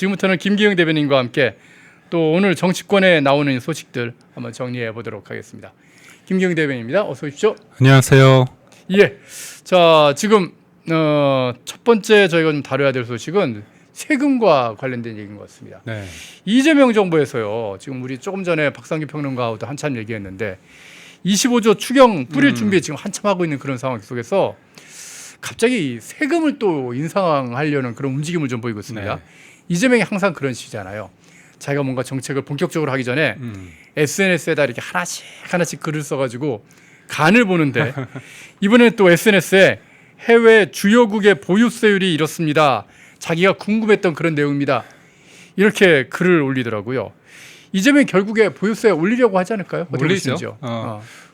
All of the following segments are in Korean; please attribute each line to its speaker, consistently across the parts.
Speaker 1: 지금부터는 김기영 대변인과 함께 또 오늘 정치권에 나오는 소식들 한번 정리해 보도록 하겠습니다. 김기영 대변인입니다. 어서 오십시오.
Speaker 2: 안녕하세요.
Speaker 1: 예. 자, 지금 첫 번째 저희가 좀 다뤄야 될 소식은 세금과 관련된 얘기인 것 같습니다.
Speaker 2: 네.
Speaker 1: 이재명 정부에서요. 지금 우리 조금 전에 박상규 평론가하고도 한참 얘기했는데 25조 추경 뿌릴 준비 지금 한참 하고 있는 그런 상황 속에서 갑자기 세금을 또 인상하려는 그런 움직임을 좀 보이고 있습니다.
Speaker 2: 네.
Speaker 1: 이재명이 항상 그런 식이잖아요. 자기가 뭔가 정책을 본격적으로 하기 전에 SNS에다 이렇게 하나씩 글을 써가지고 간을 보는데 이번에 또 SNS에 해외 주요국의 보유세율이 이렇습니다. 자기가 궁금했던 그런 내용입니다. 이렇게 글을 올리더라고요. 이재명이 결국에 보유세 올리려고 하지 않을까요?
Speaker 2: 올리죠.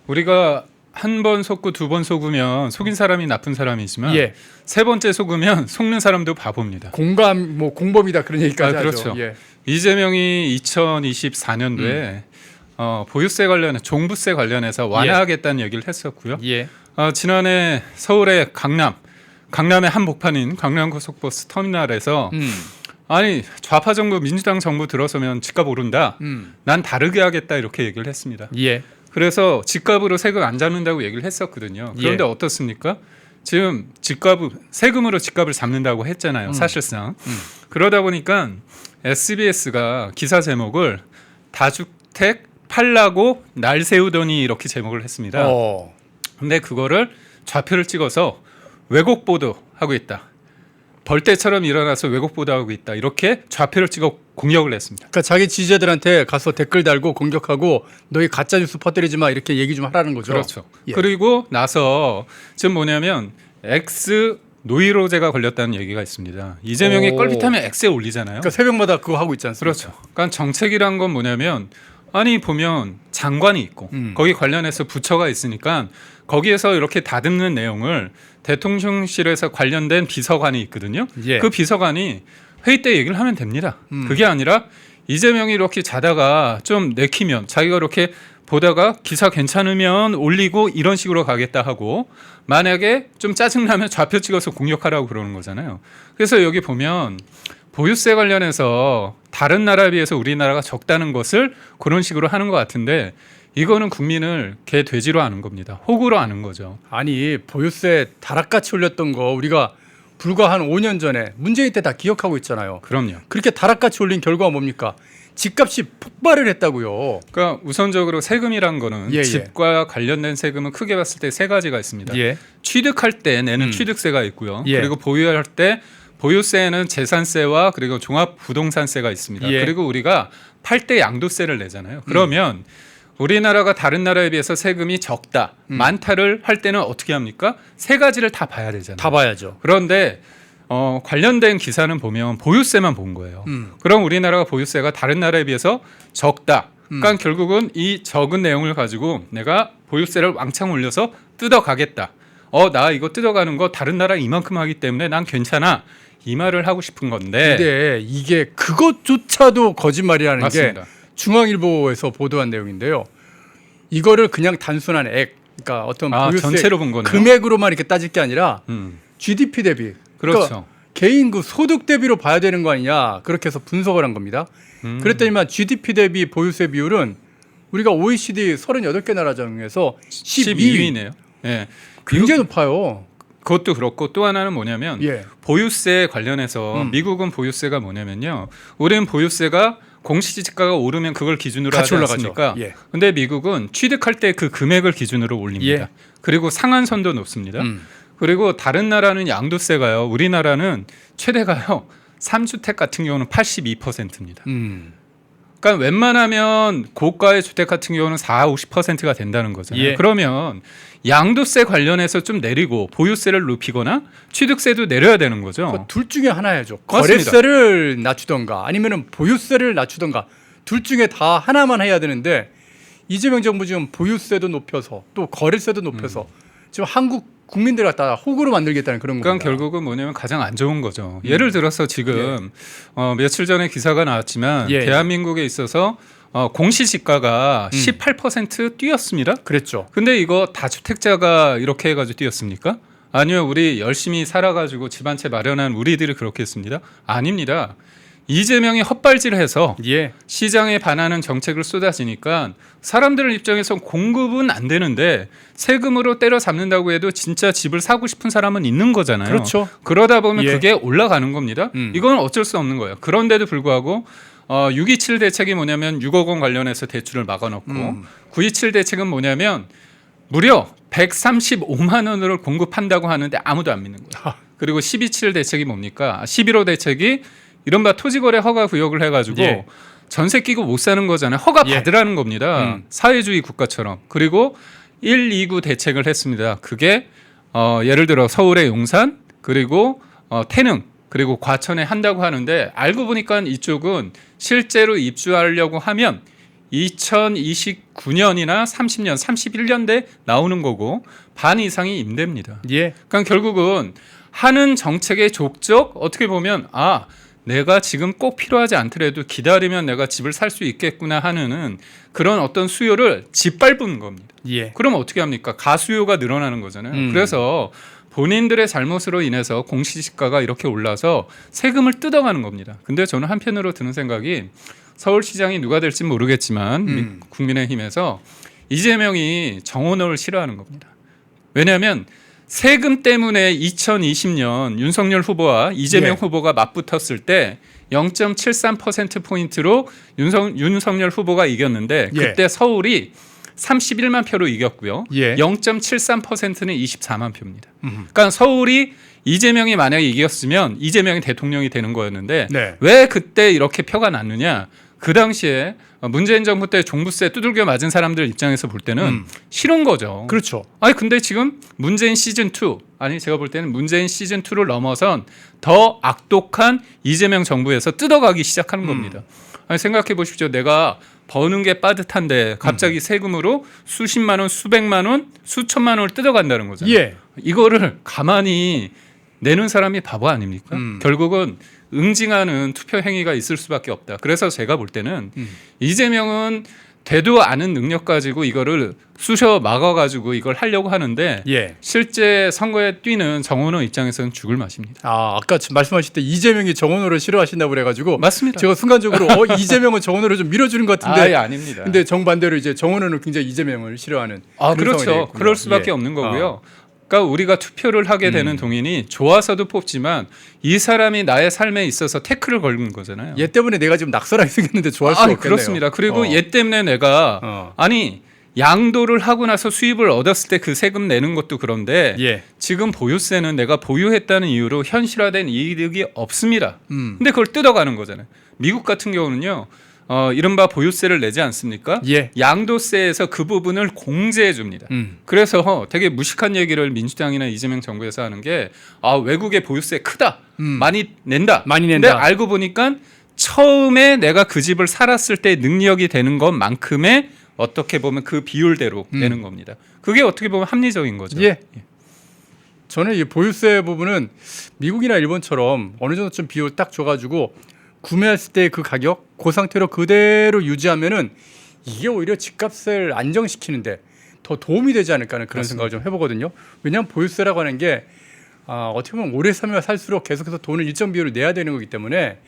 Speaker 2: 우리가 한 번 속고 두 번 속으면 속인 사람이 나쁜 사람이지만
Speaker 1: 예.
Speaker 2: 세 번째 속으면 속는 사람도 바보입니다.
Speaker 1: 공범이다 그런 얘기까지
Speaker 2: 그렇죠.
Speaker 1: 하죠. 예.
Speaker 2: 이재명이 2024년도에 보유세 관련, 종부세 관련해서 완화하겠다는 얘기를 했었고요.
Speaker 1: 예.
Speaker 2: 지난해 서울의 강남의 한복판인 강남고속버스 터미널에서 아니 좌파 정부 민주당 정부 들어서면 집값 오른다. 난 다르게 하겠다 이렇게 얘기를 했습니다.
Speaker 1: 예.
Speaker 2: 그래서 집값으로 세금 안 잡는다고 얘기를 했었거든요. 그런데 어떻습니까? 지금 세금으로 집값을 잡는다고 했잖아요. 사실상. 그러다 보니까 SBS가 기사 제목을 다주택 팔라고 날 세우더니 이렇게 제목을 했습니다. 근데 그거를 좌표를 찍어서 왜곡 보도하고 있다. 벌떼처럼 일어나서 왜곡 보도하고 있다. 이렇게 좌표를 찍어 공격을 했습니다.
Speaker 1: 그러니까 자기 지지자들한테 가서 댓글 달고 공격하고 너희 가짜 뉴스 퍼뜨리지 마 이렇게 얘기 좀 하라는 거죠.
Speaker 2: 그렇죠.
Speaker 1: 예.
Speaker 2: 그리고 나서 지금 뭐냐면 X 노이로제가 걸렸다는 얘기가 있습니다. 이재명이 껄핏하면 X에 올리잖아요.
Speaker 1: 그러니까 새벽마다 그거 하고 있지 않습니까?
Speaker 2: 그렇죠. 그러니까 정책이란 건 뭐냐면 아니 보면 장관이 있고 거기 관련해서 부처가 있으니까 거기에서 이렇게 다듬는 내용을 대통령실에서 관련된 비서관이 있거든요.
Speaker 1: 예.
Speaker 2: 그 비서관이 회의 때 얘기를 하면 됩니다. 그게 아니라 이재명이 이렇게 자다가 좀 내키면 자기가 이렇게 보다가 기사 괜찮으면 올리고 이런 식으로 가겠다 하고 만약에 좀 짜증나면 좌표 찍어서 공격하라고 그러는 거잖아요. 그래서 여기 보면 보유세 관련해서 다른 나라에 비해서 우리나라가 적다는 것을 그런 식으로 하는 것 같은데 이거는 국민을 개 돼지로 아는 겁니다. 호구로 아는 거죠.
Speaker 1: 아니 보유세 다락같이 올렸던 거 우리가 불과 한 5년 전에 문재인 때 다 기억하고 있잖아요.
Speaker 2: 그럼요.
Speaker 1: 그렇게 다락같이 올린 결과가 뭡니까? 집값이 폭발을 했다고요.
Speaker 2: 그러니까 우선적으로 세금이란 거는
Speaker 1: 예.
Speaker 2: 집과 관련된 세금은 크게 봤을 때 세 가지가 있습니다.
Speaker 1: 예.
Speaker 2: 취득할 때 내는 취득세가 있고요.
Speaker 1: 예.
Speaker 2: 그리고 보유할 때 보유세는 재산세와 그리고 종합부동산세가 있습니다.
Speaker 1: 예.
Speaker 2: 그리고 우리가 팔 때 양도세를 내잖아요. 그러면 우리나라가 다른 나라에 비해서 세금이 적다, 많다를 할 때는 어떻게 합니까? 세 가지를 다 봐야 되잖아요.
Speaker 1: 다 봐야죠.
Speaker 2: 그런데 관련된 기사는 보면 보유세만 본 거예요. 그럼 우리나라가 보유세가 다른 나라에 비해서 적다. 그러니까 결국은 이 적은 내용을 가지고 내가 보유세를 왕창 올려서 뜯어가겠다. 나 이거 뜯어가는 거 다른 나라 이만큼 하기 때문에 난 괜찮아. 이 말을 하고 싶은 건데.
Speaker 1: 근데 이게 그것조차도 거짓말이라는
Speaker 2: 맞습니다.
Speaker 1: 게 중앙일보에서 보도한 내용인데요. 이거를 그냥 단순한 그러니까 어떤 보유세
Speaker 2: 전체로 본 거네요.
Speaker 1: 금액으로만 이렇게 따질 게 아니라 GDP 대비.
Speaker 2: 그렇죠.
Speaker 1: 그러니까 개인 그 소득 대비로 봐야 되는 거 아니냐. 그렇게 해서 분석을 한 겁니다. 그랬더니만 GDP 대비 보유세 비율은 우리가 OECD 38개 나라 중에서 12위.
Speaker 2: 12위네요. 예.
Speaker 1: 굉장히 높아요.
Speaker 2: 그것도 그렇고 또 하나는 뭐냐면
Speaker 1: 예.
Speaker 2: 보유세 관련해서 미국은 보유세가 뭐냐면요. 우리는 보유세가 공시지가가 오르면 그걸 기준으로
Speaker 1: 같이
Speaker 2: 하지 않습니까?
Speaker 1: 올라가죠. 예.
Speaker 2: 근데 미국은 취득할 때 그 금액을 기준으로 올립니다.
Speaker 1: 예.
Speaker 2: 그리고 상한선도 높습니다. 그리고 다른 나라는 양도세가요. 우리나라는 최대가요. 3주택 같은 경우는 82%입니다. 그러니까 웬만하면 고가의 주택 같은 경우는 50%가 된다는 거잖아요.
Speaker 1: 예.
Speaker 2: 그러면 양도세 관련해서 좀 내리고 보유세를 높이거나 취득세도 내려야 되는 거죠.
Speaker 1: 그러니까 둘 중에 하나야죠.
Speaker 2: 맞습니다.
Speaker 1: 거래세를 낮추던가 아니면 보유세를 낮추던가 둘 중에 다 하나만 해야 되는데 이재명 정부 지금 보유세도 높여서 또 거래세도 높여서 지금 한국 국민들 갖다 호구로 만들겠다는 그런
Speaker 2: 그러니까
Speaker 1: 겁니다.
Speaker 2: 결국은 뭐냐면 가장 안 좋은 거죠. 예를 들어서 지금 며칠 전에 기사가 나왔지만
Speaker 1: 예.
Speaker 2: 대한민국에 있어서 공시지가가 18% 뛰었습니다.
Speaker 1: 그랬죠.
Speaker 2: 근데 이거 다주택자가 이렇게 해가지고 뛰었습니까? 아니요, 우리 열심히 살아가지고 집 한 채 마련한 우리들이 그렇게 했습니다. 아닙니다. 이재명이 헛발질해서
Speaker 1: 예.
Speaker 2: 시장에 반하는 정책을 쏟아지니까 사람들 입장에서 공급은 안 되는데 세금으로 때려잡는다고 해도 진짜 집을 사고 싶은 사람은 있는 거잖아요.
Speaker 1: 그렇죠.
Speaker 2: 그러다 보면
Speaker 1: 예.
Speaker 2: 그게 올라가는 겁니다.
Speaker 1: 음.
Speaker 2: 이건 어쩔 수 없는 거예요. 그런데도 불구하고 627 대책이 뭐냐면 6억 원 관련해서 대출을 막아놓고 927 대책은 뭐냐면 무려 135만 원을 공급한다고 하는데 아무도 안 믿는 거예요. 그리고 12.7 대책이 뭡니까? 11호 대책이 이른바 토지거래 허가 구역을 해가지고
Speaker 1: 예.
Speaker 2: 전세 끼고 못 사는 거잖아요. 허가
Speaker 1: 예.
Speaker 2: 받으라는 겁니다. 사회주의 국가처럼. 그리고 129 대책을 했습니다. 그게 예를 들어 서울의 용산 그리고 태릉 그리고 과천에 한다고 하는데 알고 보니까 이쪽은 실제로 입주하려고 하면 2029년이나 30년, 31년대 나오는 거고 반 이상이 임대입니다.
Speaker 1: 예.
Speaker 2: 그러니까 결국은 하는 정책의 족적 어떻게 보면 내가 지금 꼭 필요하지 않더라도 기다리면 내가 집을 살 수 있겠구나 하는 그런 어떤 수요를 짓밟은 겁니다.
Speaker 1: 예.
Speaker 2: 그럼 어떻게 합니까? 가수요가 늘어나는 거잖아요. 그래서 본인들의 잘못으로 인해서 공시지가가 이렇게 올라서 세금을 뜯어가는 겁니다. 근데 저는 한편으로 드는 생각이 서울시장이 누가 될지 모르겠지만 국민의힘에서 이재명이 정원호를 싫어하는 겁니다. 왜냐하면 세금 때문에 2020년 윤석열 후보와 이재명
Speaker 1: 예.
Speaker 2: 후보가 맞붙었을 때 0.73%포인트로 윤석열 후보가 이겼는데
Speaker 1: 예.
Speaker 2: 그때 서울이 31만 표로 이겼고요.
Speaker 1: 예.
Speaker 2: 0.73%는 24만 표입니다. 그러니까 서울이 이재명이 만약에 이겼으면 이재명이 대통령이 되는 거였는데
Speaker 1: 네.
Speaker 2: 왜 그때 이렇게 표가 났느냐. 그 당시에 문재인 정부 때 종부세 두들겨 맞은 사람들 입장에서 볼 때는 싫은 거죠.
Speaker 1: 그렇죠.
Speaker 2: 아니 근데 지금 문재인 시즌 2 아니 제가 볼 때는 문재인 시즌 2를 넘어선 더 악독한 이재명 정부에서 뜯어가기 시작하는 겁니다. 아니 생각해 보십시오. 내가 버는 게 빠듯한데 갑자기 세금으로 수십만 원, 수백만 원, 수천만 원을 뜯어간다는 거잖아요.
Speaker 1: 예.
Speaker 2: 이거를 가만히 내는 사람이 바보 아닙니까? 결국은 응징하는 투표 행위가 있을 수밖에 없다. 그래서 제가 볼 때는 이재명은 되도 않은 능력 가지고 이거를 쑤셔 막아가지고 이걸 하려고 하는데
Speaker 1: 예.
Speaker 2: 실제 선거에 뛰는 정원호 입장에서는 죽을 맛입니다.
Speaker 1: 아까 말씀하실 때 이재명이 정원호를 싫어하신다고 그래가지고
Speaker 2: 맞습니다.
Speaker 1: 제가 순간적으로 이재명은 정원호를 좀 밀어주는 것 같은데
Speaker 2: 아닙니다.
Speaker 1: 근데 정반대로 이제 정원호는 굉장히 이재명을 싫어하는 그런 상황이
Speaker 2: 그렇죠.
Speaker 1: 되겠군요.
Speaker 2: 그럴 수밖에
Speaker 1: 예.
Speaker 2: 없는 거고요. 그러니까 우리가 투표를 하게 되는 동인이 좋아서도 뽑지만 이 사람이 나의 삶에 있어서 태클을 걸는 거잖아요.
Speaker 1: 얘 때문에 내가 지금 낙선하게 생겼는데 좋아할 수가 없겠네요.
Speaker 2: 그렇습니다. 그리고 얘 때문에 내가 아니 양도를 하고 나서 수입을 얻었을 때 그 세금 내는 것도 그런데
Speaker 1: 예.
Speaker 2: 지금 보유세는 내가 보유했다는 이유로 현실화된 이득이 없습니다. 근데 그걸 뜯어가는 거잖아요. 미국 같은 경우는요. 이른바 보유세를 내지 않습니까?
Speaker 1: 예.
Speaker 2: 양도세에서 그 부분을 공제해 줍니다. 그래서 되게 무식한 얘기를 민주당이나 이재명 정부에서 하는 게 외국의 보유세 크다. 많이 낸다.
Speaker 1: 많이 낸다.
Speaker 2: 근데 알고 보니까 처음에 내가 그 집을 살았을 때 능력이 되는 것만큼의 어떻게 보면 그 비율대로 내는 겁니다. 그게 어떻게 보면 합리적인 거죠.
Speaker 1: 예. 저는 이 보유세 부분은 미국이나 일본처럼 어느 정도 좀 비율 딱 줘가지고 구매했을 때 그 가격 그 상태로 그대로 유지하면은 이게 오히려 집값을 안정시키는데 더 도움이 되지 않을까 하는 그런 생각을 좀 해보거든요. 왜냐하면 보유세라고 하는 게 어떻게 보면 오래 살면 살수록 계속해서 돈을 일정 비율을 내야 되는 거기 때문에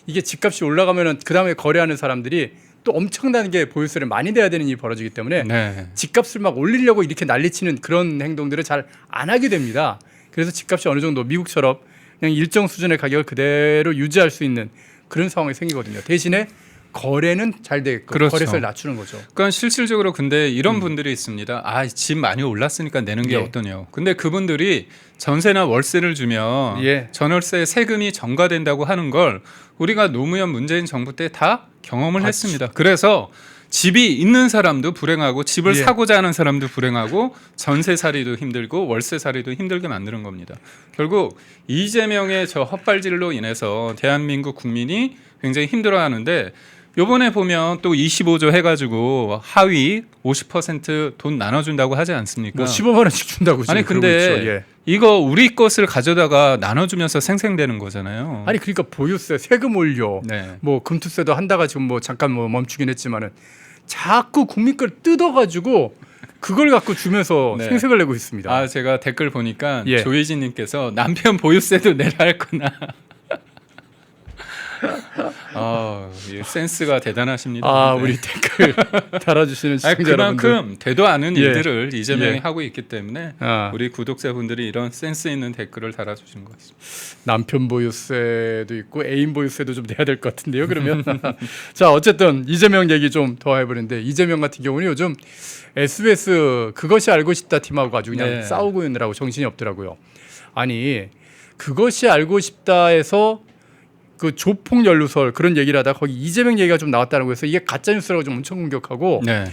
Speaker 1: 이게 집값이 올라가면은 그 다음에 거래하는 사람들이 또 엄청나게 보유세를 많이 내야 되는 일이 벌어지기 때문에
Speaker 2: 네.
Speaker 1: 집값을 막 올리려고 이렇게 난리치는 그런 행동들을 잘 안 하게 됩니다. 그래서 집값이 어느 정도 미국처럼 그냥 일정 수준의 가격을 그대로 유지할 수 있는 그런 상황이 생기거든요. 대신에 거래는 잘 되게끔
Speaker 2: 그렇죠.
Speaker 1: 거래세를 낮추는 거죠.
Speaker 2: 그러니까 실질적으로 근데 이런 분들이 있습니다. 집 많이 올랐으니까 내는 게
Speaker 1: 예.
Speaker 2: 어떠냐고. 근데 그분들이 전세나 월세를 주면
Speaker 1: 예.
Speaker 2: 전월세 세금이 전가된다고 하는 걸 우리가 노무현 문재인 정부 때 다 경험을
Speaker 1: 맞죠.
Speaker 2: 했습니다. 그래서 집이 있는 사람도 불행하고 집을
Speaker 1: 예.
Speaker 2: 사고자 하는 사람도 불행하고 전세살이도 힘들고 월세살이도 힘들게 만드는 겁니다. 결국 이재명의 저 헛발질로 인해서 대한민국 국민이 굉장히 힘들어하는데 요번에 보면 또 25조 해가지고 하위 50% 돈 나눠준다고 하지 않습니까?
Speaker 1: 뭐 15만 원씩 준다고 지금
Speaker 2: 아니
Speaker 1: 그러고
Speaker 2: 근데
Speaker 1: 있죠. 예.
Speaker 2: 이거 우리 것을 가져다가 나눠주면서 생생되는 거잖아요.
Speaker 1: 아니 그러니까 보유세, 세금 올려,
Speaker 2: 네.
Speaker 1: 뭐 금투세도 한다가 지금 뭐 잠깐 뭐 멈추긴 했지만은 자꾸 국민 걸 뜯어가지고 그걸 갖고 주면서
Speaker 2: 네.
Speaker 1: 생색을 내고 있습니다.
Speaker 2: 제가 댓글 보니까
Speaker 1: 예.
Speaker 2: 조희진님께서 남편 보유세도 내라 할 거나 이 센스가 대단하십니다.
Speaker 1: 아,
Speaker 2: 네.
Speaker 1: 우리 댓글 달아주시는 시청자 여러분들.
Speaker 2: 그만큼 되도 않은
Speaker 1: 예.
Speaker 2: 일들을 이재명이
Speaker 1: 예.
Speaker 2: 하고 있기 때문에
Speaker 1: 아.
Speaker 2: 우리 구독자분들이 이런 센스 있는 댓글을 달아주신 것 같습니다.
Speaker 1: 남편 보유세도 있고 애인 보유세도 좀 내야 될 것 같은데요. 그러면 자, 어쨌든 이재명 얘기 좀 더 해보는데, 이재명 같은 경우는 요즘 SBS 그것이 알고 싶다 팀하고 아주 그냥
Speaker 2: 네.
Speaker 1: 싸우고 있느라고 정신이 없더라고요. 아니, 그것이 알고 싶다에서 그 조폭 연루설 그런 얘기를 하다가 거기 이재명 얘기가 좀 나왔다는 거에서 이게 가짜 뉴스라고 좀 엄청 공격하고,
Speaker 2: 네.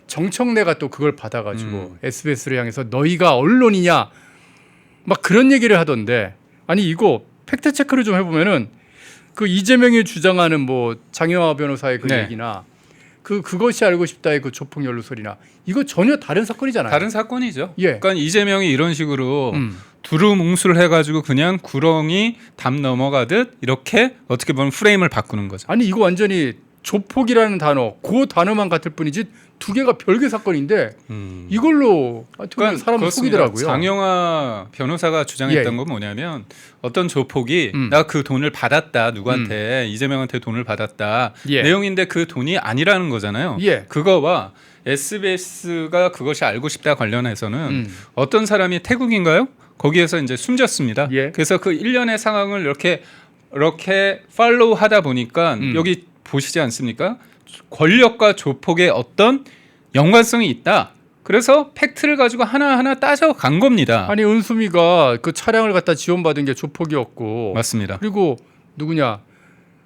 Speaker 1: 정청래가 또 그걸 받아가지고 SBS를 향해서 너희가 언론이냐 막 그런 얘기를 하던데, 아니 이거 팩트 체크를 좀 해보면은 그 이재명이 주장하는 뭐 장영하 변호사의 그
Speaker 2: 네.
Speaker 1: 얘기나 그것이 알고 싶다의 그 조폭 연루설이나 이거 전혀 다른 사건이잖아요.
Speaker 2: 다른 사건이죠.
Speaker 1: 예.
Speaker 2: 그러니까 이재명이 이런 식으로
Speaker 1: 음.
Speaker 2: 두루뭉술 해가지고 그냥 구렁이 담 넘어가듯 이렇게 어떻게 보면 프레임을 바꾸는 거죠.
Speaker 1: 아니 이거 완전히 조폭이라는 단어 그 단어만 같을 뿐이지 두 개가 별개 사건인데 이걸로 하여튼 사람을
Speaker 2: 그렇습니다.
Speaker 1: 속이더라고요.
Speaker 2: 장영하 변호사가 주장했던
Speaker 1: 예.
Speaker 2: 건 뭐냐면 어떤 조폭이
Speaker 1: 음.
Speaker 2: 나 그 돈을 받았다, 누구한테 이재명한테 돈을 받았다
Speaker 1: 예.
Speaker 2: 내용인데 그 돈이 아니라는 거잖아요.
Speaker 1: 예.
Speaker 2: 그거와 SBS가 그것이 알고 싶다 관련해서는 어떤 사람이 태국인가요? 거기에서 이제 숨졌습니다.
Speaker 1: 예.
Speaker 2: 그래서 그 일련의 상황을 이렇게 팔로우 하다 보니까 여기 보시지 않습니까? 권력과 조폭의 어떤 연관성이 있다. 그래서 팩트를 가지고 하나하나 따져간 겁니다.
Speaker 1: 아니 은수미가 그 차량을 갖다 지원받은 게 조폭이었고,
Speaker 2: 맞습니다.
Speaker 1: 그리고 누구냐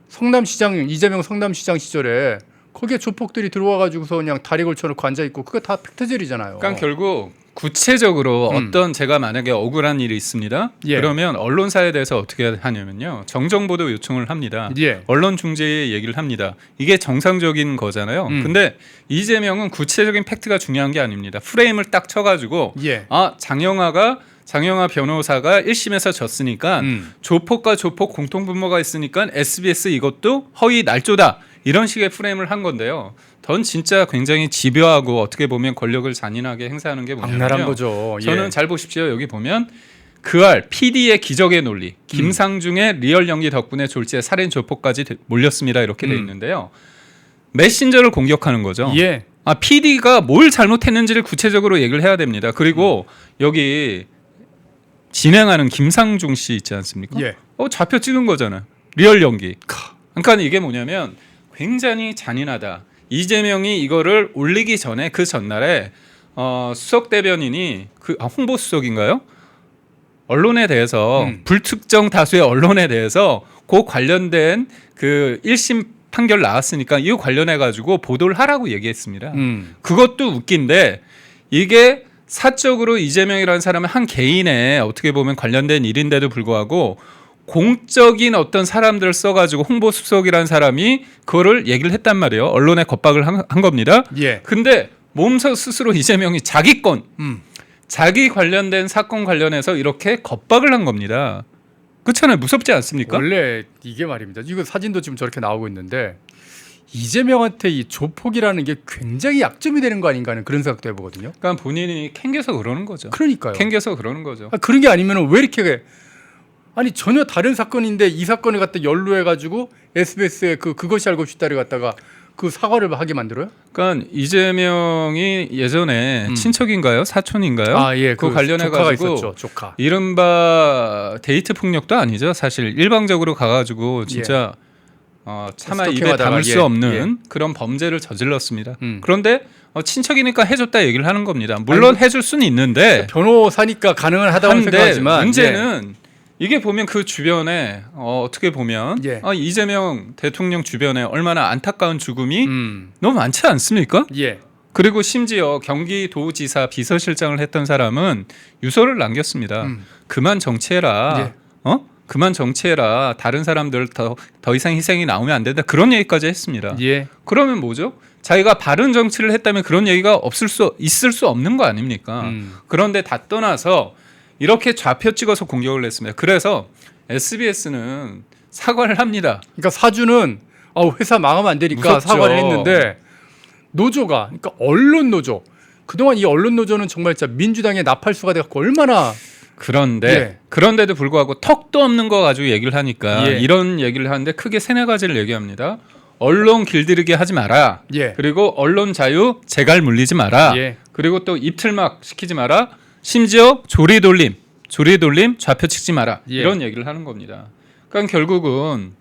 Speaker 1: 성남시장 이재명 성남시장 시절에 거기에 조폭들이 들어와가지고서 그냥 다리 걸쳐놓고 앉아 있고 그게 다 팩트젤이잖아요.
Speaker 2: 그러니까 결국 구체적으로 어떤 제가 만약에 억울한 일이 있습니다.
Speaker 1: 예.
Speaker 2: 그러면 언론사에 대해서 어떻게 하냐면요. 정정보도 요청을 합니다.
Speaker 1: 예.
Speaker 2: 언론 중재의 얘기를 합니다. 이게 정상적인 거잖아요. 근데 이재명은 구체적인 팩트가 중요한 게 아닙니다. 프레임을 딱 쳐가지고
Speaker 1: 예.
Speaker 2: 장영하 변호사가 1심에서 졌으니까 조폭과 조폭 공통분모가 있으니까 SBS 이것도 허위 날조다. 이런 식의 프레임을 한 건데요. 전 진짜 굉장히 집요하고 어떻게 보면 권력을 잔인하게 행사하는 게
Speaker 1: 악랄한
Speaker 2: 뭐냐면요.
Speaker 1: 거죠. 예.
Speaker 2: 저는 잘 보십시오. 여기 보면 PD의 기적의 논리, 김상중의 리얼 연기 덕분에 졸지에 살인 조폭까지 몰렸습니다. 이렇게 돼 있는데요. 메신저를 공격하는 거죠.
Speaker 1: 예.
Speaker 2: PD가 뭘 잘못했는지를 구체적으로 얘기를 해야 됩니다. 그리고 여기 진행하는 김상중 씨 있지 않습니까?
Speaker 1: 예.
Speaker 2: 좌표 찍은 거잖아요. 리얼 연기. 그러니까 이게 뭐냐면 굉장히 잔인하다. 이재명이 이거를 올리기 전에 그 전날에 수석 대변인이 홍보 수석인가요? 언론에 대해서 불특정 다수의 언론에 대해서 그 관련된 그 1심 판결 나왔으니까 이거 관련해 가지고 보도를 하라고 얘기했습니다. 그것도 웃긴데 이게 사적으로 이재명이라는 사람은 한 개인의 어떻게 보면 관련된 일인데도 불구하고 공적인 어떤 사람들을 써가지고 홍보 수석이라는 사람이 그거를 얘기를 했단 말이에요. 언론에 겁박을 한 겁니다.
Speaker 1: 예.
Speaker 2: 근데 몸소 스스로 이재명이 자기 건, 자기 관련된 사건 관련해서 이렇게 겁박을 한 겁니다. 그렇잖아요. 무섭지 않습니까?
Speaker 1: 원래 이게 말입니다. 이거 사진도 지금 저렇게 나오고 있는데 이재명한테 이 조폭이라는 게 굉장히 약점이 되는 거 아닌가 하는 그런 생각도 해보거든요.
Speaker 2: 그러니까 본인이 캥겨서 그러는 거죠.
Speaker 1: 그러니까요.
Speaker 2: 캥겨서 그러는 거죠.
Speaker 1: 그런 게 아니면 왜 이렇게 아니 전혀 다른 사건인데 이 사건을 갖다 연루해가지고 SBS에 그것이 알고 싶다를 갖다가 그 사과를 하게 만들어요?
Speaker 2: 그러니까 이재명이 예전에 친척인가요? 사촌인가요?
Speaker 1: 예,
Speaker 2: 그 관련해
Speaker 1: 조카가
Speaker 2: 가지고
Speaker 1: 있었죠. 조카.
Speaker 2: 이른바 데이트 폭력도 아니죠. 사실 일방적으로 가가지고 진짜 차마 입에
Speaker 1: 스토킹하다가,
Speaker 2: 담을 수
Speaker 1: 예,
Speaker 2: 없는 그런 범죄를 저질렀습니다. 그런데 친척이니까 해줬다 얘기를 하는 겁니다. 물론
Speaker 1: 아니,
Speaker 2: 해줄 수는 있는데
Speaker 1: 변호사니까 가능은 하다고 생각하지만
Speaker 2: 문제는 이게 보면 그 주변에 어떻게 보면
Speaker 1: 예.
Speaker 2: 이재명 대통령 주변에 얼마나 안타까운 죽음이 너무 많지 않습니까?
Speaker 1: 예.
Speaker 2: 그리고 심지어 경기도지사 비서실장을 했던 사람은 유서를 남겼습니다. 그만 정치해라.
Speaker 1: 예.
Speaker 2: 그만 정치해라. 다른 사람들 더 이상 희생이 나오면 안 된다. 그런 얘기까지 했습니다.
Speaker 1: 예.
Speaker 2: 그러면 뭐죠? 자기가 바른 정치를 했다면 그런 얘기가 있을 수 없는 거 아닙니까? 그런데 다 떠나서 이렇게 좌표 찍어서 공격을 했습니다. 그래서 SBS는 사과를 합니다.
Speaker 1: 그러니까 사주는 회사 망하면 안 되니까
Speaker 2: 무섭죠.
Speaker 1: 사과를 했는데 노조가 그러니까 언론 노조 그동안 이 언론 노조는 정말 진짜 민주당의 나팔수가 돼갖고 얼마나
Speaker 2: 그런데도 불구하고 턱도 없는 거 가지고 얘기를 하니까
Speaker 1: 예.
Speaker 2: 이런 얘기를 하는데 크게 세네 가지를 얘기합니다. 언론 길들이게 하지 마라.
Speaker 1: 예.
Speaker 2: 그리고 언론 자유 재갈 물리지 마라.
Speaker 1: 예.
Speaker 2: 그리고 또 입틀막 시키지 마라. 심지어 조리돌림 좌표 찍지 마라.
Speaker 1: 예.
Speaker 2: 이런 얘기를 하는 겁니다. 그러니까 결국은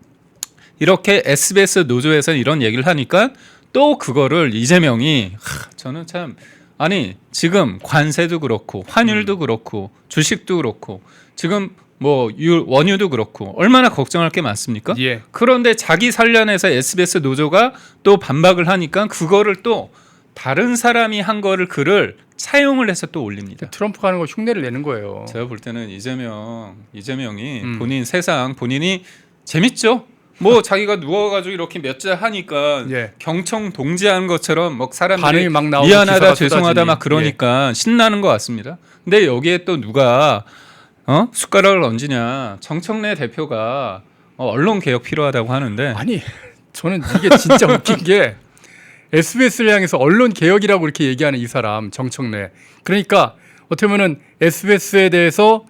Speaker 2: 이렇게 SBS 노조에서 이런 얘기를 하니까 또 그거를 이재명이 저는 참 아니 지금 관세도 그렇고 환율도 그렇고 주식도 그렇고 지금 뭐 원유도 그렇고 얼마나 걱정할 게 많습니까?
Speaker 1: 예.
Speaker 2: 그런데 자기 관련해서 SBS 노조가 또 반박을 하니까 그거를 또 다른 사람이 한 거를 글을 차용을 해서 또 올립니다.
Speaker 1: 트럼프가 하는 거 흉내를 내는 거예요.
Speaker 2: 제가 볼 때는 이재명이 본인 세상 본인이 재밌죠. 뭐 자기가 누워가지고 이렇게 몇 자 하니까
Speaker 1: 예.
Speaker 2: 경청 동지하는 것처럼 막 사람들이
Speaker 1: 반응이 막 나오고
Speaker 2: 미안하다
Speaker 1: 기사가
Speaker 2: 죄송하다
Speaker 1: 쏟아지니.
Speaker 2: 막 그러니까 신나는 것 같습니다. 근데 여기에 또 누가 숟가락을 얹으냐 정청래 대표가 언론 개혁 필요하다고 하는데
Speaker 1: 아니 저는 이게 진짜 웃긴 게 SBS를 향해서 언론 개혁이라고 이렇게 얘기하는 이 사람 정청래. 그러니까 어떻게 보면은 SBS에 대해서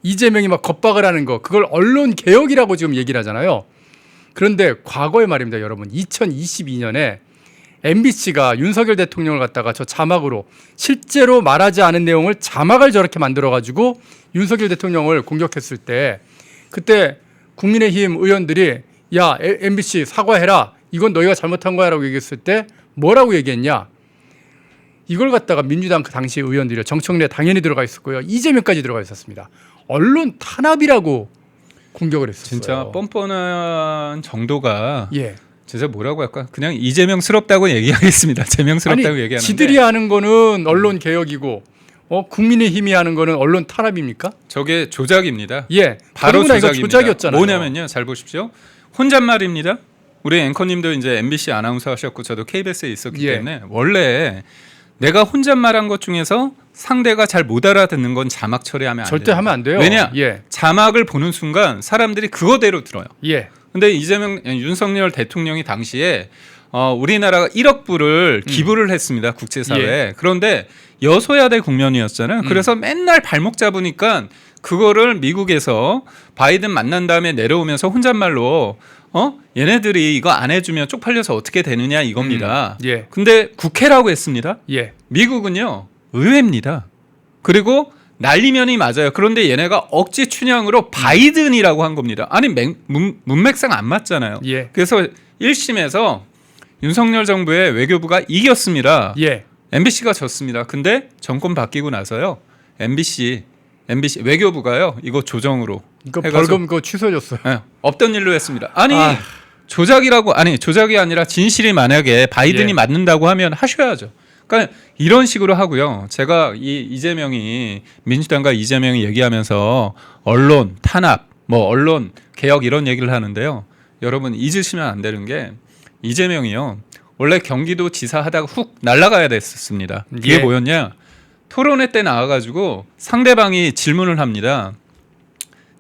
Speaker 1: 이재명이 막 겁박을 하는 거 그걸 언론 개혁이라고 지금 얘기를 하잖아요. 그런데 과거에 말입니다, 여러분. 2022년에 MBC가 윤석열 대통령을 갖다가 저 자막으로 실제로 말하지 않은 내용을 자막을 저렇게 만들어 가지고 윤석열 대통령을 공격했을 때 그때 국민의힘 의원들이 야 MBC 사과해라. 이건 너희가 잘못한 거야라고 얘기했을 때 뭐라고 얘기했냐? 이걸 갖다가 민주당 그 당시 의원들이 정청래 당연히 들어가 있었고요. 이재명까지 들어가 있었습니다. 언론 탄압이라고 공격을 했었어요.
Speaker 2: 진짜 뻔뻔한 정도가
Speaker 1: 예.
Speaker 2: 진짜 뭐라고 할까? 그냥 이재명스럽다고 얘기하겠습니다. 재명스럽다고 얘기하는데
Speaker 1: 지들이 하는 거는 언론 개혁이고 국민의힘이 하는 거는 언론 탄압입니까?
Speaker 2: 저게 조작입니다.
Speaker 1: 예.
Speaker 2: 바로
Speaker 1: 이거
Speaker 2: 조작입니다.
Speaker 1: 조작이었잖아요.
Speaker 2: 뭐냐면요. 잘 보십시오. 혼잣말입니다. 우리 앵커님도 이제 MBC 아나운서 하셨고 저도 KBS에 있었기
Speaker 1: 예.
Speaker 2: 때문에 원래 내가 혼잣말한 것 중에서 상대가 잘 못 알아듣는 건 자막 처리하면 안 돼요.
Speaker 1: 절대 하면 안 돼요.
Speaker 2: 왜냐?
Speaker 1: 예.
Speaker 2: 자막을 보는 순간 사람들이 그거대로 들어요.
Speaker 1: 예.
Speaker 2: 근데 윤석열 대통령이 당시에 우리나라가 1억 불을 기부를 했습니다. 국제사회에.
Speaker 1: 예.
Speaker 2: 그런데 여소야대 국면이었잖아요. 그래서 맨날 발목 잡으니까 그거를 미국에서 바이든 만난 다음에 내려오면서 혼잣말로 얘네들이 이거 안 해주면 쪽팔려서 어떻게 되느냐 이겁니다.
Speaker 1: 예.
Speaker 2: 근데 국회라고 했습니다.
Speaker 1: 예.
Speaker 2: 미국은요 의회입니다. 그리고 날리면이 맞아요. 그런데 얘네가 억지 춘향으로 바이든이라고 한 겁니다. 아니 문맥상 안 맞잖아요.
Speaker 1: 예.
Speaker 2: 그래서 1심에서 윤석열 정부의 외교부가 이겼습니다.
Speaker 1: 예.
Speaker 2: MBC가 졌습니다. 근데 정권 바뀌고 나서요 MBC 외교부가요 이거 조정으로
Speaker 1: 이거
Speaker 2: 해가지고
Speaker 1: 벌금 그거 취소해줬어요.
Speaker 2: 없던 일로 했습니다. 아니 조작이 아니라 진실이 만약에 바이든이
Speaker 1: 예.
Speaker 2: 맞는다고 하면 하셔야죠. 그러니까 이런 식으로 하고요. 제가 이재명이 민주당과 이재명이 얘기하면서 언론 탄압, 뭐 언론 개혁 이런 얘기를 하는데요. 여러분 잊으시면 안 되는 게 이재명이요. 원래 경기도 지사 하다가 훅 날아가야 됐었습니다. 이게
Speaker 1: 예.
Speaker 2: 뭐였냐? 토론회 때 나와가지고 상대방이 질문을 합니다.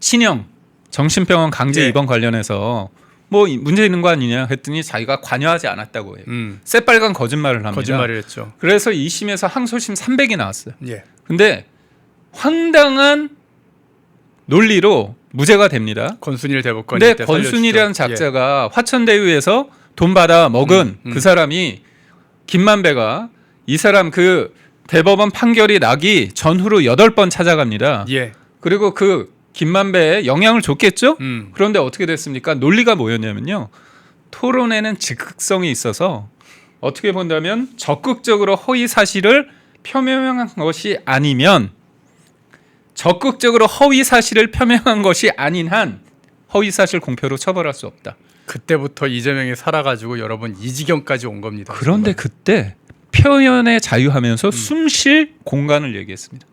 Speaker 2: 친형 정신병원 강제
Speaker 1: 예.
Speaker 2: 입원 관련해서 뭐 문제 있는 거 아니냐 했더니 자기가 관여하지 않았다고 해요. 새빨간 거짓말을 합니다.
Speaker 1: 거짓말을 했죠.
Speaker 2: 그래서 2심에서 항소심 300이 나왔어요.
Speaker 1: 예.
Speaker 2: 근데 황당한 논리로 무죄가 됩니다.
Speaker 1: 권순일 대법관이
Speaker 2: 근데
Speaker 1: 그때
Speaker 2: 권순일이라는
Speaker 1: 살려주죠.
Speaker 2: 작자가 화천대유에서 돈 받아 먹은 그 사람이 김만배가 이 사람 그 대법원 판결이 나기 전후로 8번 찾아갑니다.
Speaker 1: 예.
Speaker 2: 그리고 그 김만배에 영향을 줬겠죠?
Speaker 1: 음.
Speaker 2: 그런데 어떻게 됐습니까? 논리가 뭐였냐면요. 토론에는 즉흥성이 있어서 어떻게 본다면 적극적으로 허위 사실을 표명한 것이 아니면 적극적으로 허위 사실을 표명한 것이 아닌 한 허위 사실 공표로 처벌할 수 없다.
Speaker 1: 그때부터 이재명이 살아가지고 여러분 이 지경까지 온 겁니다.
Speaker 2: 그런데
Speaker 1: 정말.
Speaker 2: 그때 표현의 자유하면서 숨 쉴 공간을 얘기했습니다.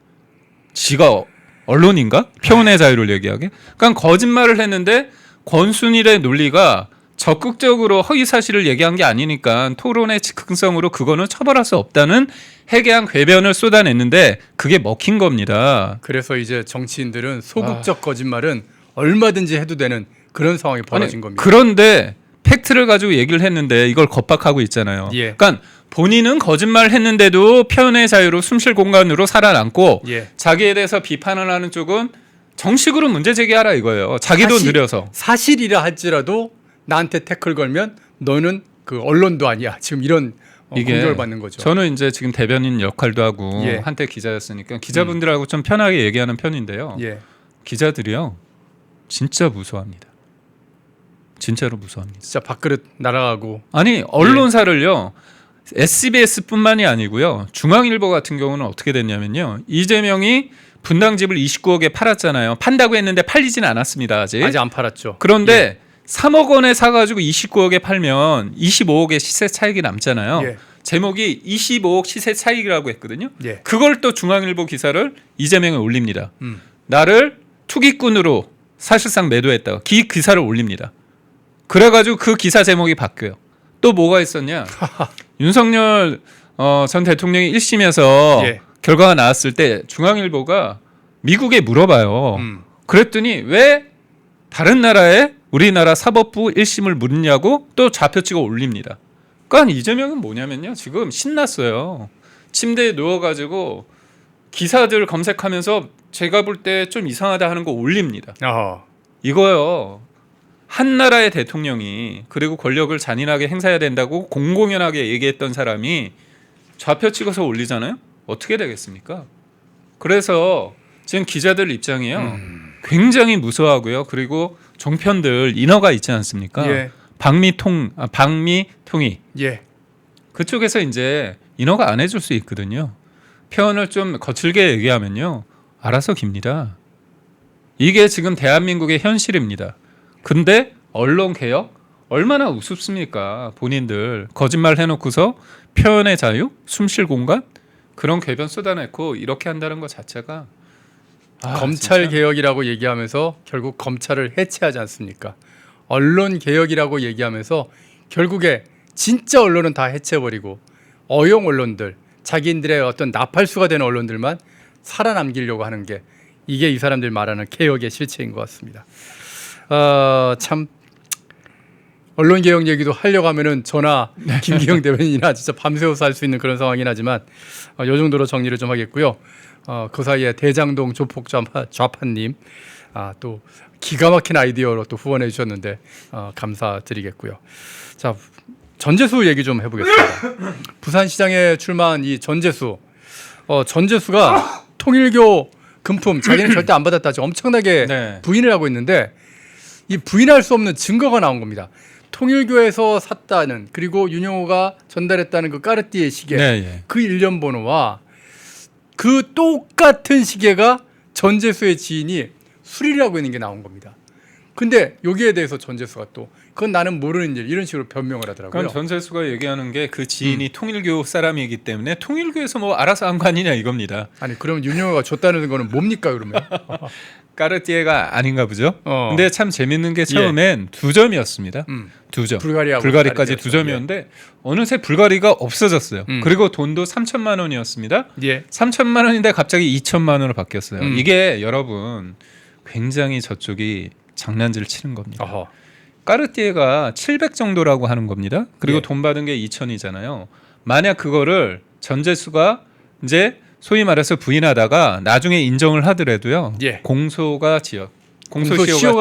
Speaker 2: 지가 언론인가? 표현의 자유를 얘기하게? 그러니까 거짓말을 했는데 권순일의 논리가 적극적으로 허위 사실을 얘기한 게 아니니까 토론의 즉흥성으로 그거는 처벌할 수 없다는 해괴한 궤변을 쏟아냈는데 그게 먹힌 겁니다.
Speaker 1: 그래서 이제 정치인들은 소극적 거짓말은 얼마든지 해도 되는 그런 상황이 벌어진 겁니다.
Speaker 2: 그런데 팩트를 가지고 얘기를 했는데 이걸 겁박하고 있잖아요.
Speaker 1: 예.
Speaker 2: 그러니까 본인은 거짓말했는데도 표현의 자유로 숨쉴 공간으로 살아남고
Speaker 1: 예.
Speaker 2: 자기에 대해서 비판을 하는 쪽은 정식으로 문제 제기하라 이거예요. 자기도 느려서.
Speaker 1: 사실이라 할지라도 나한테 태클 걸면 너는 그 언론도 아니야. 지금 이런
Speaker 2: 이게
Speaker 1: 공격을 받는 거죠.
Speaker 2: 저는 이제 지금 대변인 역할도 하고
Speaker 1: 예.
Speaker 2: 한때 기자였으니까 기자분들하고 좀 편하게 얘기하는 편인데요.
Speaker 1: 예.
Speaker 2: 기자들이요 진짜 무서워합니다. 진짜로 무서워합니다.
Speaker 1: 진짜 밥그릇 날아가고.
Speaker 2: 아니 언론사를요 SBS뿐만이 아니고요 중앙일보 같은 경우는 어떻게 됐냐면요 이재명이 분당집을 29억에 팔았잖아요. 판다고 했는데 팔리진 않았습니다. 아직
Speaker 1: 안 팔았죠.
Speaker 2: 그런데 3억 원에 사가지고 29억에 팔면 25억의 시세 차익이 남잖아요.
Speaker 1: 예.
Speaker 2: 제목이 25억 시세 차익이라고 했거든요.
Speaker 1: 예.
Speaker 2: 그걸 또 중앙일보 기사를 이재명에 올립니다.
Speaker 1: 음.
Speaker 2: 나를 투기꾼으로 사실상 매도했다. 기사를 올립니다. 그래가지고 그 기사 제목이 바뀌어요. 또 뭐가 있었냐? 윤석열 전 대통령이 1심에서
Speaker 1: 예.
Speaker 2: 결과가 나왔을 때 중앙일보가 미국에 물어봐요.
Speaker 1: 음.
Speaker 2: 그랬더니 왜 다른 나라에 우리나라 사법부 1심을 묻냐고 또 좌표 찍어 올립니다. 그러니까 이재명은 뭐냐면요. 지금 신났어요. 침대에 누워가지고 기사들 검색하면서 제가 볼 때 좀 이상하다 하는 거 올립니다.
Speaker 1: 어허.
Speaker 2: 이거요. 한 나라의 대통령이 그리고 권력을 잔인하게 행사해야 된다고 공공연하게 얘기했던 사람이 좌표 찍어서 올리잖아요. 어떻게 되겠습니까? 그래서 지금 기자들 입장이요. 굉장히 무서워하고요. 그리고 종편들 인허가 있지 않습니까?
Speaker 1: 예.
Speaker 2: 방미통이
Speaker 1: 예.
Speaker 2: 그쪽에서 이제 인허가 안 해줄 수 있거든요. 표현을 좀 거칠게 얘기하면요. 알아서 깁니다. 이게 지금 대한민국의 현실입니다. 근데 언론 개혁 얼마나 우습습니까? 본인들 거짓말 해놓고서 표현의 자유, 숨쉴 공간 그런 궤변 쏟아내고 이렇게 한다는 것 자체가
Speaker 1: 검찰
Speaker 2: 진짜?
Speaker 1: 개혁이라고 얘기하면서 결국 검찰을 해체하지 않습니까? 언론 개혁이라고 얘기하면서 결국에 진짜 언론은 다 해체해버리고 어용 언론들, 자기들의 어떤 나팔수가 되는 언론들만 살아남기려고 하는 게 이게 이 사람들 말하는 개혁의 실체인 것 같습니다. 참 언론 개혁 얘기도 하려고 하면은 저나 김기영 대변인이나 진짜 밤새워서 할 수 있는 그런 상황이긴 하지만 요 정도로 정리를 좀 하겠고요. 그 사이에 대장동 조폭 좌파님 또 기가 막힌 아이디어로 또 후원해 주셨는데 감사드리겠고요. 자 전재수 얘기 좀 해보겠습니다. 부산시장에 출마한 이 전재수, 전재수가 통일교 금품 자기는 절대 안 받았다 지금 엄청나게
Speaker 2: 네.
Speaker 1: 부인을 하고 있는데 이 부인할 수 없는 증거가 나온 겁니다. 통일교에서 샀다는 그리고 윤영호가 전달했다는 그 까르띠에 시계
Speaker 2: 네, 예.
Speaker 1: 그 일련 번호와 그 똑같은 시계가 전재수의 지인이 수리라고 있는 게 나온 겁니다. 근데 여기에 대해서 전재수가 또 그건 나는 모르는 일 이런 식으로 변명을 하더라고요.
Speaker 2: 그럼 전재수가 얘기하는 게 그 지인이 통일교 사람이기 때문에 통일교에서 뭐 알아서 한 거 아니냐 이겁니다.
Speaker 1: 아니 그럼 윤영호가 줬다는 거는 뭡니까 그러면?
Speaker 2: 까르띠에가 아닌가 보죠.
Speaker 1: 어.
Speaker 2: 근데 참 재밌는 게 처음엔 2점이었습니다. 2점. 불가리까지 2점이었는데 어느새 불가리가 없어졌어요. 그리고 돈도 3천만 원이었습니다.
Speaker 1: 예.
Speaker 2: 3천만 원인데 갑자기 2천만 원으로 바뀌었어요. 이게 여러분 굉장히 저쪽이 장난질 치는 겁니다.
Speaker 1: 어허.
Speaker 2: 까르띠에가 700 정도라고 하는 겁니다. 그리고
Speaker 1: 예.
Speaker 2: 돈 받은 게 2천이잖아요. 만약 그거를 전재수가 이제 소위 말해서 부인하다가 나중에 인정을 하더라도요.
Speaker 1: 예.
Speaker 2: 공소시효가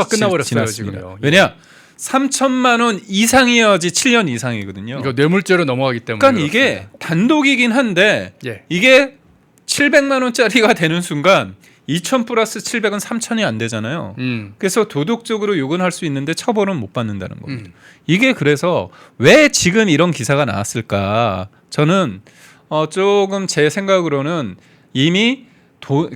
Speaker 1: 끝나버렸어요,
Speaker 2: 지났습니다.
Speaker 1: 지금요. 예.
Speaker 2: 왜냐? 3천만 원 이상이어야지 7년 이상이거든요.
Speaker 1: 이거 뇌물죄로 넘어가기 때문에.
Speaker 2: 그러니까 이게 단독이긴 한데
Speaker 1: 예.
Speaker 2: 이게 700만 원짜리가 되는 순간 2천 플러스 700은 3천이 안 되잖아요. 그래서 도덕적으로 욕은 할 수 있는데 처벌은 못 받는다는 겁니다. 이게 그래서 왜 지금 이런 기사가 나왔을까? 저는 조금 제 생각으로는 이미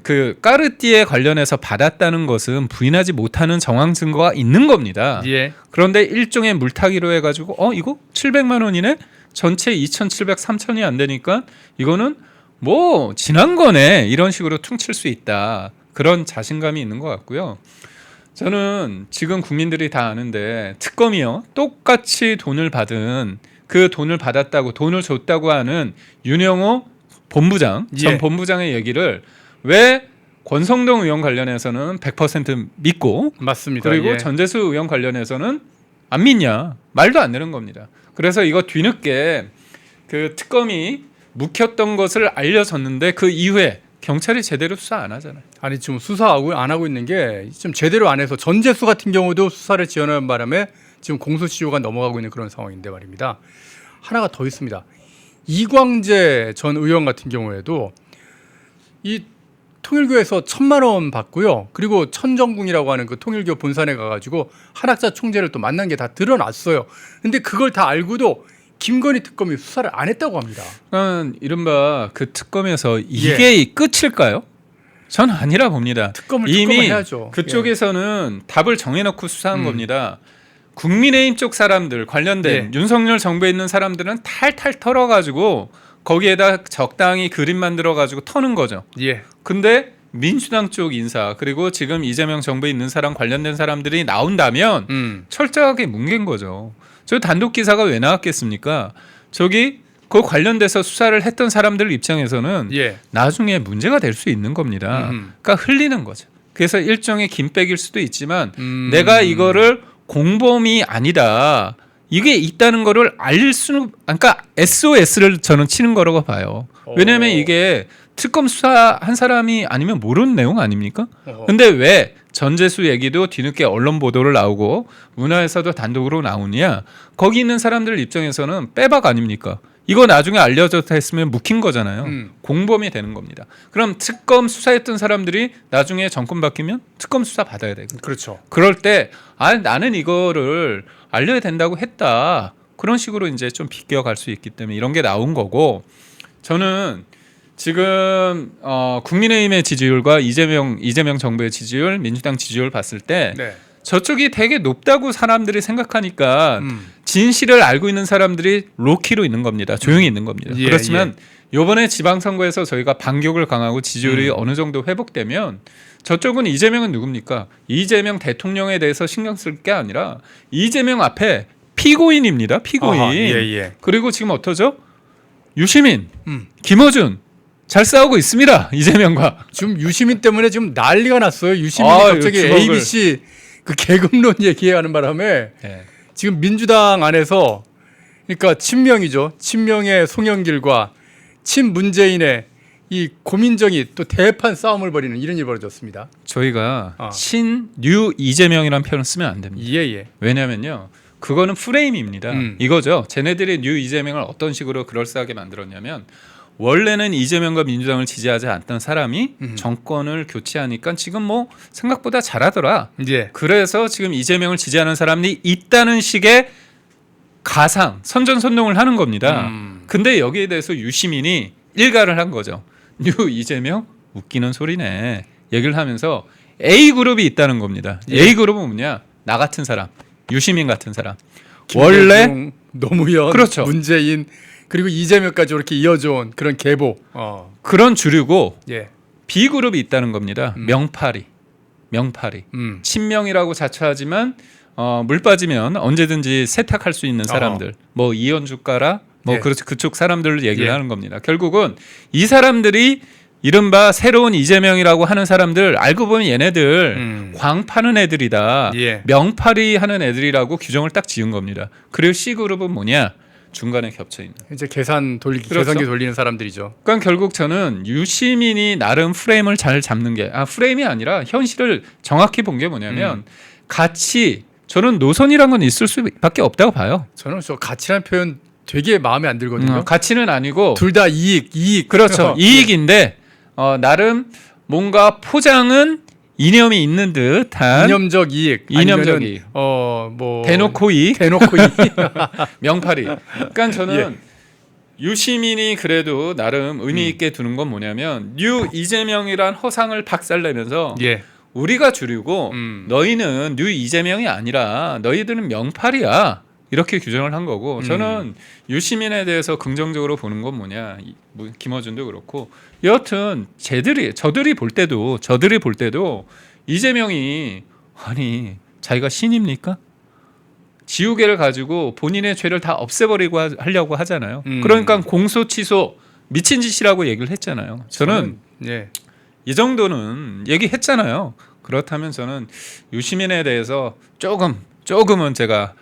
Speaker 2: 그 까르띠에 관련해서 받았다는 것은 부인하지 못하는 정황 증거가 있는 겁니다.
Speaker 1: 예.
Speaker 2: 그런데 일종의 물타기로 해가지고 이거 700만 원이네? 전체 2,700, 3천이 안 되니까 이거는 뭐 지난 거네 이런 식으로 퉁칠 수 있다. 그런 자신감이 있는 것 같고요. 저는 지금 국민들이 다 아는데 특검이요. 똑같이 돈을 받은 그 돈을 받았다고 돈을 줬다고 하는 윤영호 본부장 전
Speaker 1: 예.
Speaker 2: 본부장의 얘기를 왜 권성동 의원 관련해서는 100% 믿고
Speaker 1: 맞습니다.
Speaker 2: 그리고
Speaker 1: 예.
Speaker 2: 전재수 의원 관련해서는 안 믿냐 말도 안 되는 겁니다. 그래서 이거 뒤늦게 그 특검이 묵혔던 것을 알려졌는데 그 이후에 경찰이 제대로 수사 안 하잖아요.
Speaker 1: 아니 지금 수사하고 안 하고 있는 게 좀 제대로 안 해서 전재수 같은 경우도 수사를 지연하는 바람에 지금 공소시효가 넘어가고 있는 그런 상황인데 말입니다. 하나가 더 있습니다. 이광재 전 의원 같은 경우에도 이 통일교에서 1,000만 원 받고요. 그리고 천정궁이라고 하는 그 통일교 본산에 가가지고 한학자 총재를 또 만난 게 다 드러났어요. 근데 그걸 다 알고도 김건희 특검이 수사를 안 했다고 합니다.
Speaker 2: 그러니까 이른바 그 특검에서 이게 이 끝일까요? 전 아니라 봅니다.
Speaker 1: 특검을
Speaker 2: 이미
Speaker 1: 해야죠.
Speaker 2: 그쪽에서는 답을 정해놓고 수사한 겁니다. 국민의힘 쪽 사람들 관련된 윤석열 정부에 있는 사람들은 탈탈 털어가지고 거기에다 적당히 그림 만들어가지고 터는 거죠.
Speaker 1: 예.
Speaker 2: 근데 민주당 쪽 인사 그리고 지금 이재명 정부에 있는 사람 관련된 사람들이 나온다면 철저하게 뭉갠 거죠. 저 단독 기사가 왜 나왔겠습니까? 저기 그 관련돼서 수사를 했던 사람들 입장에서는 나중에 문제가 될 수 있는 겁니다. 그러니까 흘리는 거죠. 그래서 일종의 김백일 수도 있지만 내가 이거를 공범이 아니다. 이게 있다는 거를 알릴 수는 그러니까 SOS를 저는 치는 거라고 봐요. 왜냐하면 이게 특검 수사한 사람이 아니면 모르는 내용 아닙니까? 근데 왜 전재수 얘기도 뒤늦게 언론 보도를 나오고 문화에서도 단독으로 나오냐? 거기 있는 사람들 입장에서는 빼박 아닙니까? 이거 나중에 알려졌다 했으면 묵힌 거잖아요. 공범이 되는 겁니다. 그럼 특검 수사했던 사람들이 나중에 정권 바뀌면 특검 수사 받아야 되거든요.
Speaker 1: 그렇죠.
Speaker 2: 그럴 때 나는 이거를 알려야 된다고 했다. 그런 식으로 이제 좀 비껴갈 수 있기 때문에 이런 게 나온 거고 저는 지금 국민의힘의 지지율과 이재명 정부의 지지율, 민주당 지지율 봤을 때 저쪽이 되게 높다고 사람들이 생각하니까 진실을 알고 있는 사람들이 로키로 있는 겁니다. 조용히 있는 겁니다. 그렇지만 이번에 지방선거에서 저희가 반격을 강하고 지지율이 어느 정도 회복되면 저쪽은 이재명은 누굽니까? 이재명 대통령에 대해서 신경 쓸 게 아니라 이재명 앞에 피고인입니다. 피고인. 그리고 지금 어떠죠? 유시민, 김어준 잘 싸우고 있습니다. 이재명과.
Speaker 1: 지금 유시민 때문에 지금 난리가 났어요. 유시민이 갑자기 ABC 그 계급론 얘기하는 바람에 지금 민주당 안에서 그러니까 친명이죠. 친명의 송영길과 친문재인의 이 고민정이 또 대판 싸움을 벌이는 이런 일이 벌어졌습니다.
Speaker 2: 저희가 친뉴 이재명이라는 표현을 쓰면 안 됩니다. 왜냐하면요. 그거는 프레임입니다. 이거죠. 쟤네들이 뉴 이재명을 어떤 식으로 그럴싸하게 만들었냐면 원래는 이재명과 민주당을 지지하지 않던 사람이 정권을 교체하니까 지금 뭐 생각보다 잘하더라. 그래서 지금 이재명을 지지하는 사람이 있다는 식의 가상, 선전선동을 하는 겁니다. 근데 여기에 대해서 유시민이 일가를 한 거죠. 뉴 이재명 웃기는 소리네. 얘기를 하면서 A그룹이 있다는 겁니다. A그룹은 뭐냐? 나 같은 사람, 유시민 같은 사람. 원래
Speaker 1: 노무현,
Speaker 2: 그렇죠.
Speaker 1: 문재인 그리고 이재명까지 이렇게 이어져온 그런 계보
Speaker 2: 그런 주류고 B그룹이 있다는 겁니다. 명파리 친명이라고 자처하지만 물 빠지면 언제든지 세탁할 수 있는 사람들 뭐 이현주 가라 뭐 그렇죠. 그쪽 사람들을 얘기를 하는 겁니다. 결국은 이 사람들이 이른바 새로운 이재명이라고 하는 사람들 알고 보면 얘네들 광 파는 애들이다. 명파리 하는 애들이라고 규정을 딱 지은 겁니다. 그리고 C그룹은 뭐냐? 중간에 겹쳐 있는.
Speaker 1: 이제 계산기 돌리는 사람들이죠.
Speaker 2: 그러니까 결국 저는 유시민이 나름 프레임을 잘 잡는 게 프레임이 아니라 현실을 정확히 본 게 뭐냐면 가치 저는 노선이란 건 있을 수밖에 없다고 봐요.
Speaker 1: 저는 저 가치라는 표현 되게 마음에 안 들거든요.
Speaker 2: 가치는 아니고
Speaker 1: 둘 다 이익.
Speaker 2: 그렇죠. 이익인데 뭔가 뭔가 포장은 이념이 있는 듯한
Speaker 1: 이념적 이익,
Speaker 2: 이념적 이익.
Speaker 1: 뭐
Speaker 2: 대놓고 이익, 명파리. 그러니까 저는
Speaker 1: 예.
Speaker 2: 유시민이 그래도 나름 의미 있게 두는 건 뭐냐면 뉴 이재명이란 허상을 박살내면서
Speaker 1: 예.
Speaker 2: 우리가 주류고 너희는 뉴 이재명이 아니라 너희들은 명파리야. 이렇게 규정을 한 거고 저는 유시민에 대해서 긍정적으로 보는 건 뭐냐 김어준도 그렇고 여하튼 저들이 볼 때도 이재명이 아니 자기가 신입니까? 지우개를 가지고 본인의 죄를 다 없애버리고 하려고 하잖아요. 그러니까 공소 취소 미친 짓이라고 얘기를 했잖아요. 저는 이 정도는 얘기했잖아요. 그렇다면 저는 유시민에 대해서 조금은 제가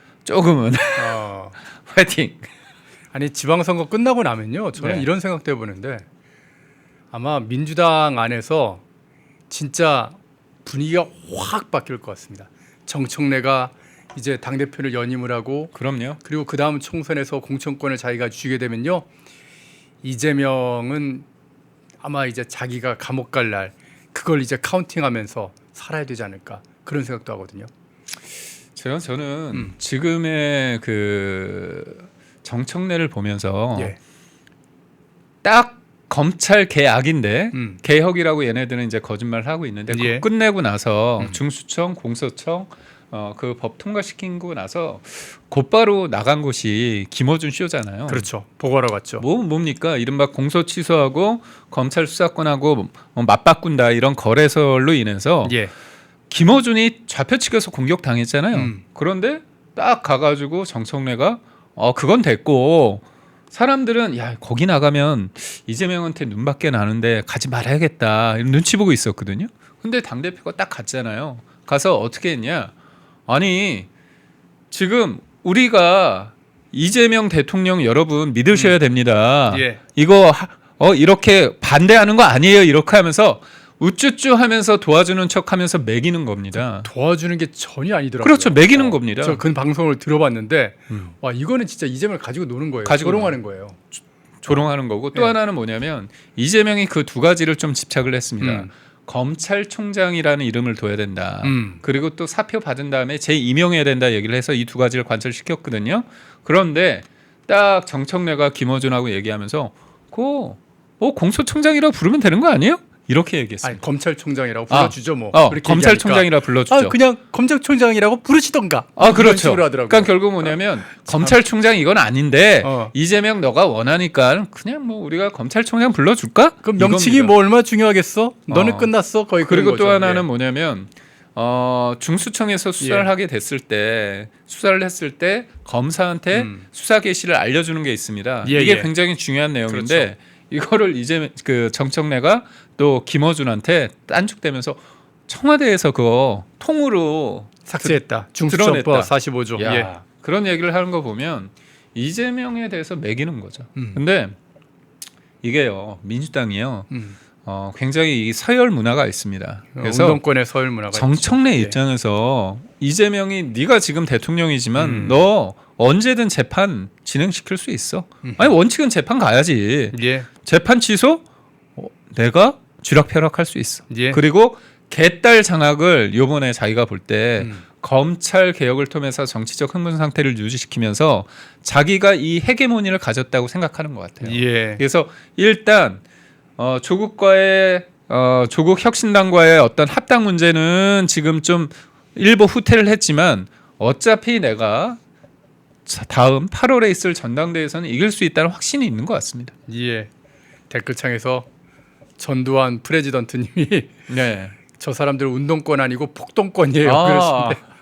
Speaker 2: 화이팅.
Speaker 1: 아니 지방선거 끝나고 나면요, 저는
Speaker 2: 네.
Speaker 1: 이런 생각도 해보는데 아마 민주당 안에서 진짜 분위기가 확 바뀔 것 같습니다. 정청래가 이제 당 대표를 연임을 하고
Speaker 2: 그럼요.
Speaker 1: 그리고 그 다음 총선에서 공천권을 자기가 쥐게 되면요, 이재명은 아마 이제 자기가 감옥 갈 날 그걸 이제 카운팅하면서 살아야 되지 않을까 그런 생각도 하거든요.
Speaker 2: 저는 지금의 그 정청래를 보면서
Speaker 1: 예.
Speaker 2: 딱 검찰 개악인데
Speaker 1: 음.
Speaker 2: 개혁이라고 얘네들은 이제 거짓말을 하고 있는데
Speaker 1: 예.
Speaker 2: 그거 끝내고 나서 중수청, 공소청 그 법 통과시키고 나서 곧바로 나간 곳이 김어준 쇼잖아요.
Speaker 1: 그렇죠. 보고하러 갔죠.
Speaker 2: 뭡니까? 이른바 공소 취소하고 검찰 수사권하고 맞바꾼다 이런 거래설로 인해서
Speaker 1: 예.
Speaker 2: 김어준이 좌표 측에서 공격당했잖아요. 그런데 딱 가가지고 정청래가 그건 됐고 사람들은 야 거기 나가면 이재명한테 눈밖에 나는데 가지 말아야겠다 이런 눈치 보고 있었거든요. 근데 당대표가 딱 갔잖아요. 가서 어떻게 했냐. 아니 지금 우리가 이재명 대통령 여러분 믿으셔야 됩니다.
Speaker 1: 예.
Speaker 2: 이거 이렇게 반대하는 거 아니에요. 이렇게 하면서 우쭈쭈 하면서 도와주는 척하면서 매기는 겁니다.
Speaker 1: 도와주는 게 전혀 아니더라고요.
Speaker 2: 그렇죠. 매기는 겁니다.
Speaker 1: 저 그 방송을 들어봤는데 와 이거는 진짜 이재명을 가지고 노는 거예요.
Speaker 2: 가지고
Speaker 1: 조롱하는 거예요.
Speaker 2: 조롱하는 거고 또
Speaker 1: 네.
Speaker 2: 하나는 뭐냐면 이재명이 그 두 가지를 좀 집착을 했습니다. 검찰총장이라는 이름을 둬야 된다. 그리고 또 사표 받은 다음에 재임명해야 된다 얘기를 해서 이 두 가지를 관철시켰거든요. 그런데 딱 정청래가 김어준하고 얘기하면서 공소총장이라고 부르면 되는 거 아니에요? 이렇게 얘기했어요.
Speaker 1: 아니 검찰총장이라고 불러주죠 뭐. 그렇게
Speaker 2: 검찰총장이라 불러주죠.
Speaker 1: 그냥 검찰총장이라고 부르시던가.
Speaker 2: 그렇죠.
Speaker 1: 식으로 하더라고요.
Speaker 2: 그러니까 결국 뭐냐면 검찰총장 이건 아닌데
Speaker 1: 어.
Speaker 2: 이재명 너가 원하니까 그냥 뭐 우리가 검찰총장 불러줄까?
Speaker 1: 그럼 명칭이
Speaker 2: 이겁니다.
Speaker 1: 뭐 얼마나 중요하겠어? 너는 끝났어. 거의 그런
Speaker 2: 그리고 또
Speaker 1: 거죠.
Speaker 2: 하나는
Speaker 1: 예.
Speaker 2: 뭐냐면 중수청에서 수사를
Speaker 1: 예.
Speaker 2: 하게 됐을 때 수사를 했을 때 검사한테 수사 개시를 알려주는 게 있습니다.
Speaker 1: 예,
Speaker 2: 이게
Speaker 1: 예.
Speaker 2: 굉장히 중요한 내용인데
Speaker 1: 그렇죠.
Speaker 2: 이거를 이제 그 정청래가 또 김어준한테 딴죽대면서 청와대에서 그거 통으로
Speaker 1: 삭제했다.
Speaker 2: 드러냈다.
Speaker 1: 중수청법 45조.
Speaker 2: 야,
Speaker 1: 예.
Speaker 2: 그런 얘기를 하는 거 보면 이재명에 대해서 매기는 거죠. 근데 이게요 민주당이요 굉장히 이 서열 문화가 있습니다. 그래서
Speaker 1: 운동권의 서열 문화가
Speaker 2: 정청래
Speaker 1: 있죠.
Speaker 2: 입장에서 이재명이 네가 지금 대통령이지만 너 언제든 재판 진행시킬 수 있어. 아니 원칙은 재판 가야지.
Speaker 1: 예.
Speaker 2: 재판 취소 내가 쥐락펴락할 수 있어.
Speaker 1: 예.
Speaker 2: 그리고 개딸 장악을 요번에 자기가 볼 때 검찰 개혁을 통해서 정치적 흥분 상태를 유지시키면서 자기가 이 헤게모니를 가졌다고 생각하는 것 같아요.
Speaker 1: 예.
Speaker 2: 그래서 일단 조국과의 조국 혁신당과의 어떤 합당 문제는 지금 좀 일부 후퇴를 했지만 어차피 내가 다음 8월에 있을 전당대회에서는 이길 수 있다는 확신이 있는 것 같습니다.
Speaker 1: 예. 댓글창에서 전두환 프레지던트님이
Speaker 2: 네.
Speaker 1: 저 사람들 운동권 아니고 폭동권이에요. 그러시는데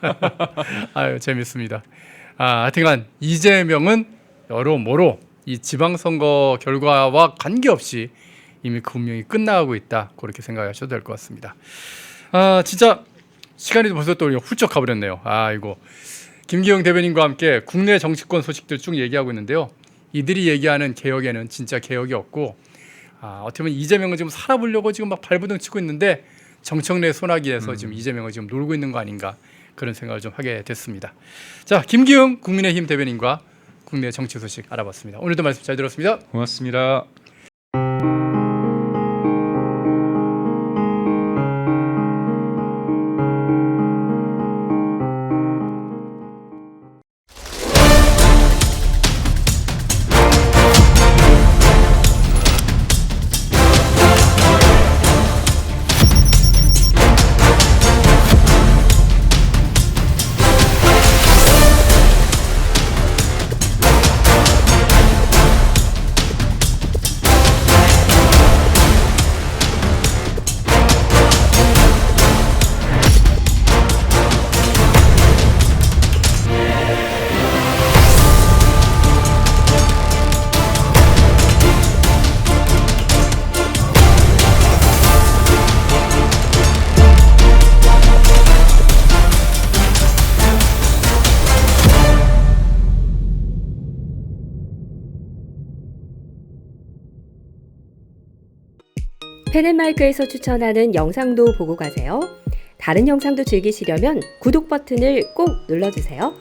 Speaker 1: 아유 재밌습니다. 하여튼간 이재명은 여러모로 이 지방선거 결과와 관계없이 이미 그 운명이 끝나가고 있다. 그렇게 생각하셔도 될 것 같습니다. 진짜 시간이 벌써 또 훌쩍 가버렸네요. 이거 김기영 대변인과 함께 국내 정치권 소식들 쭉 얘기하고 있는데요. 이들이 얘기하는 개혁에는 진짜 개혁이 없고 어떻게 보면 이재명은 지금 살아보려고 지금 막 발버둥 치고 있는데 정청래 소나기에서 지금 이재명을 지금 놀고 있는 거 아닌가 그런 생각을 좀 하게 됐습니다. 자, 김기영 국민의힘 대변인과 국내 정치 소식 알아봤습니다. 오늘도 말씀 잘 들었습니다.
Speaker 2: 고맙습니다.
Speaker 3: 펜앤마이크에서 추천하는 영상도 보고 가세요. 다른 영상도 즐기시려면 구독 버튼을 꼭 눌러주세요.